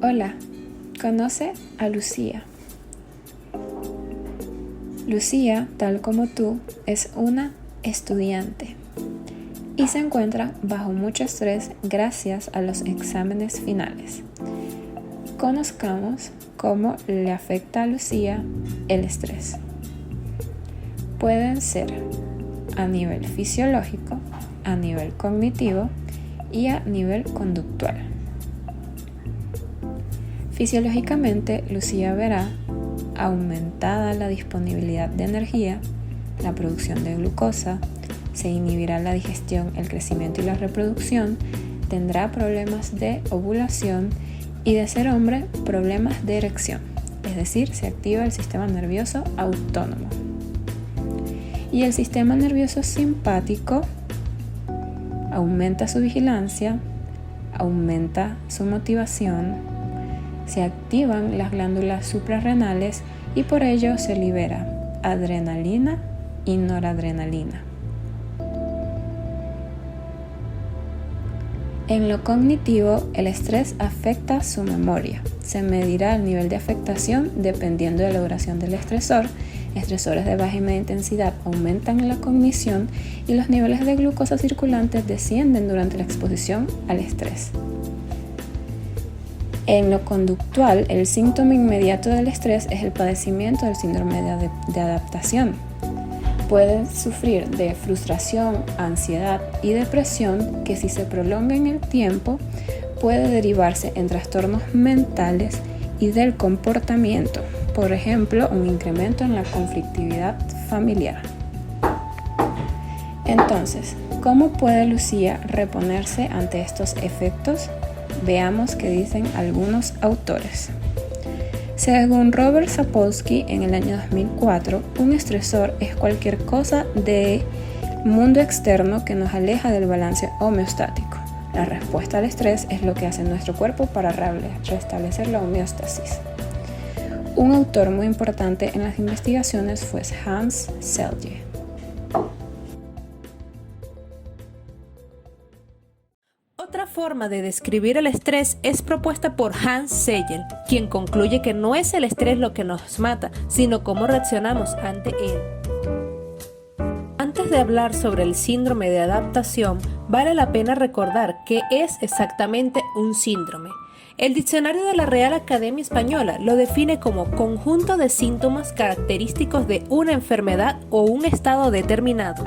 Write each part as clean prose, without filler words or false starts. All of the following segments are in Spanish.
Hola, conoce a Lucía. Lucía, tal como tú, es una estudiante y se encuentra bajo mucho estrés gracias a los exámenes finales. Conozcamos cómo le afecta a Lucía el estrés. Pueden ser a nivel fisiológico, a nivel cognitivo y a nivel conductual. Fisiológicamente, Lucía verá aumentada la disponibilidad de energía, la producción de glucosa, se inhibirá la digestión, el crecimiento y la reproducción, tendrá problemas de ovulación y, de ser hombre, problemas de erección, es decir, se activa el sistema nervioso autónomo. Y el sistema nervioso simpático aumenta su vigilancia, aumenta su motivación, se activan las glándulas suprarrenales y por ello se libera adrenalina y noradrenalina. En lo cognitivo, el estrés afecta su memoria. Se medirá el nivel de afectación dependiendo de la duración del estresor. Estresores de baja y media intensidad aumentan la cognición y los niveles de glucosa circulante descienden durante la exposición al estrés. En lo conductual, el síntoma inmediato del estrés es el padecimiento del síndrome de adaptación. Pueden sufrir de frustración, ansiedad y depresión que, si se prolonga en el tiempo, puede derivarse en trastornos mentales y del comportamiento, por ejemplo, un incremento en la conflictividad familiar. Entonces, ¿cómo puede Lucía reponerse ante estos efectos? Veamos qué dicen algunos autores. Según Robert Sapolsky, en el año 2004, un estresor es cualquier cosa del mundo externo que nos aleja del balance homeostático. La respuesta al estrés es lo que hace nuestro cuerpo para restablecer la homeostasis. Un autor muy importante en las investigaciones fue Hans Selye. Otra forma de describir el estrés es propuesta por Hans Selye, quien concluye que no es el estrés lo que nos mata, sino cómo reaccionamos ante él. Antes de hablar sobre el síndrome de adaptación, vale la pena recordar qué es exactamente un síndrome. El diccionario de la Real Academia Española lo define como conjunto de síntomas característicos de una enfermedad o un estado determinado.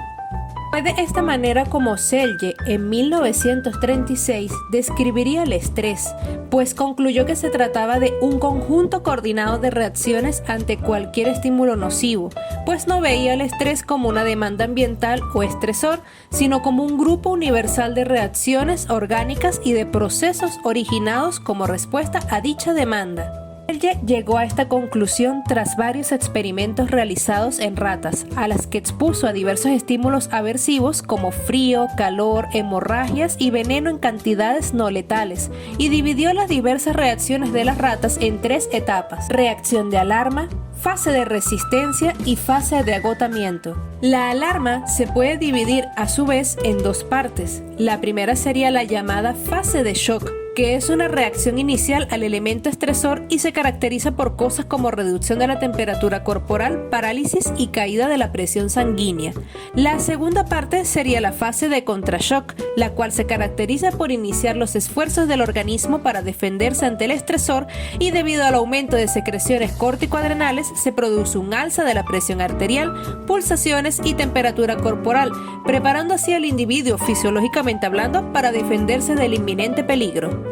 Fue de esta manera como Selye, en 1936, describiría el estrés, pues concluyó que se trataba de un conjunto coordinado de reacciones ante cualquier estímulo nocivo, pues no veía el estrés como una demanda ambiental o estresor, sino como un grupo universal de reacciones orgánicas y de procesos originados como respuesta a dicha demanda. Selye llegó a esta conclusión tras varios experimentos realizados en ratas, a las que expuso a diversos estímulos aversivos como frío, calor, hemorragias y veneno en cantidades no letales, y dividió las diversas reacciones de las ratas en 3 etapas: reacción de alarma, fase de resistencia y fase de agotamiento. La alarma se puede dividir a su vez en 2 partes. La primera sería la llamada fase de shock, que es una reacción inicial al elemento estresor y se caracteriza por cosas como reducción de la temperatura corporal, parálisis y caída de la presión sanguínea. La segunda parte sería la fase de contrashock, la cual se caracteriza por iniciar los esfuerzos del organismo para defenderse ante el estresor, y debido al aumento de secreciones córtico-adrenales se produce un alza de la presión arterial, pulsaciones y temperatura corporal, preparando así al individuo fisiológicamente hablando para defenderse del inminente peligro.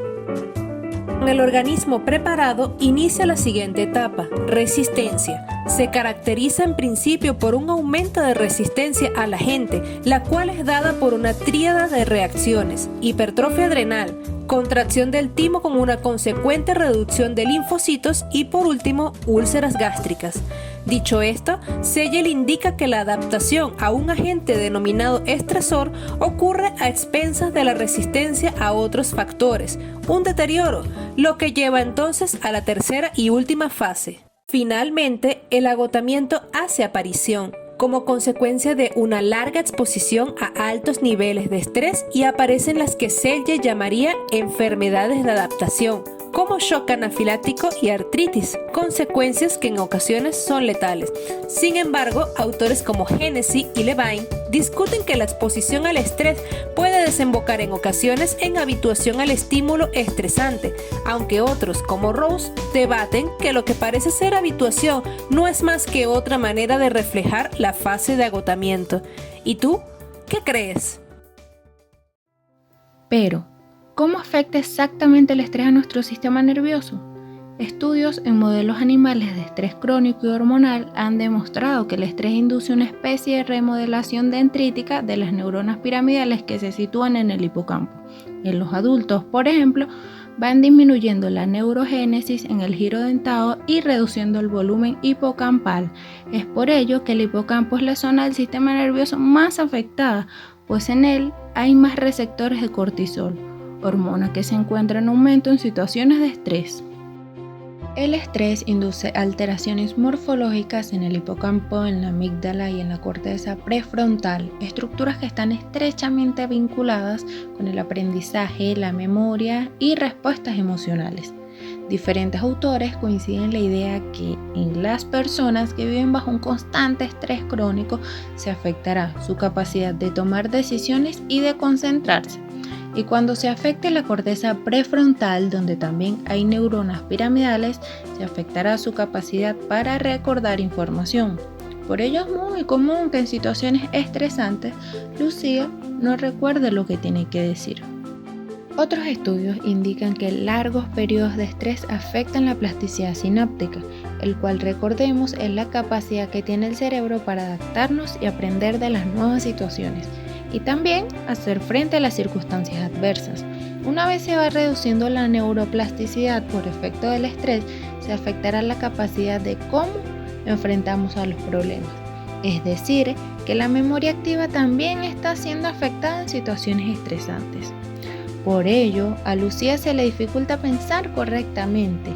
Con el organismo preparado, inicia la siguiente etapa: resistencia. Se caracteriza en principio por un aumento de resistencia al agente, la cual es dada por una tríada de reacciones: hipertrofia adrenal, contracción del timo con una consecuente reducción de linfocitos y, por último, úlceras gástricas. Dicho esto, Selye indica que la adaptación a un agente denominado estresor ocurre a expensas de la resistencia a otros factores, un deterioro, lo que lleva entonces a la tercera y última fase. Finalmente, el agotamiento hace aparición como consecuencia de una larga exposición a altos niveles de estrés, y aparecen las que Selye llamaría enfermedades de adaptación, como shock anafiláctico y artritis, consecuencias que en ocasiones son letales. Sin embargo, autores como Hennessy y Levine discuten que la exposición al estrés puede desembocar en ocasiones en habituación al estímulo estresante, aunque otros como Rose debaten que lo que parece ser habituación no es más que otra manera de reflejar la fase de agotamiento. ¿Y tú? ¿Qué crees? Pero, ¿cómo afecta exactamente el estrés a nuestro sistema nervioso? Estudios en modelos animales de estrés crónico y hormonal han demostrado que el estrés induce una especie de remodelación dendrítica de las neuronas piramidales que se sitúan en el hipocampo. En los adultos, por ejemplo, van disminuyendo la neurogénesis en el giro dentado y reduciendo el volumen hipocampal. Es por ello que el hipocampo es la zona del sistema nervioso más afectada, pues en él hay más receptores de cortisol, hormona que se encuentra en aumento en situaciones de estrés. El estrés induce alteraciones morfológicas en el hipocampo, en la amígdala y en la corteza prefrontal, estructuras que están estrechamente vinculadas con el aprendizaje, la memoria y respuestas emocionales. Diferentes autores coinciden en la idea que en las personas que viven bajo un constante estrés crónico se afectará su capacidad de tomar decisiones y de concentrarse. Y cuando se afecte la corteza prefrontal, donde también hay neuronas piramidales, se afectará su capacidad para recordar información. Por ello es muy común que en situaciones estresantes, Lucía no recuerde lo que tiene que decir. Otros estudios indican que largos periodos de estrés afectan la plasticidad sináptica, el cual, recordemos, es la capacidad que tiene el cerebro para adaptarnos y aprender de las nuevas situaciones, y también hacer frente a las circunstancias adversas. Una vez se va reduciendo la neuroplasticidad por efecto del estrés, se afectará la capacidad de cómo enfrentamos a los problemas. Es decir, que la memoria activa también está siendo afectada en situaciones estresantes. Por ello, a Lucía se le dificulta pensar correctamente.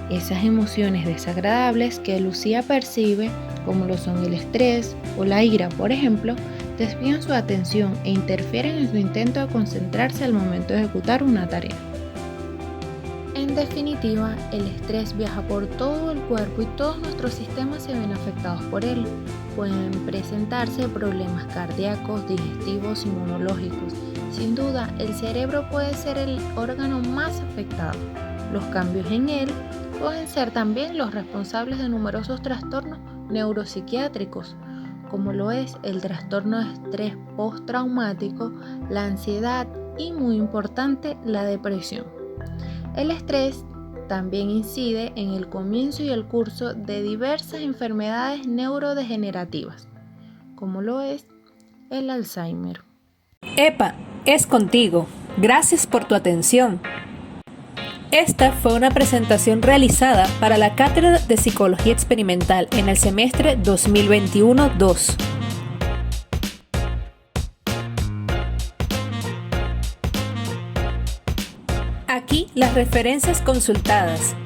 Esas emociones desagradables que Lucía percibe, como lo son el estrés o la ira, por ejemplo, desvían su atención e interfieren en su intento de concentrarse al momento de ejecutar una tarea. En definitiva, el estrés viaja por todo el cuerpo y todos nuestros sistemas se ven afectados por él. Pueden presentarse problemas cardíacos, digestivos, inmunológicos. Sin duda, el cerebro puede ser el órgano más afectado. Los cambios en él pueden ser también los responsables de numerosos trastornos neuropsiquiátricos, como lo es el trastorno de estrés postraumático, la ansiedad y, muy importante, la depresión. El estrés también incide en el comienzo y el curso de diversas enfermedades neurodegenerativas, como lo es el Alzheimer. ¡Epa! Es contigo. Gracias por tu atención. Esta fue una presentación realizada para la Cátedra de Psicología Experimental en el semestre 2021-2. Aquí las referencias consultadas.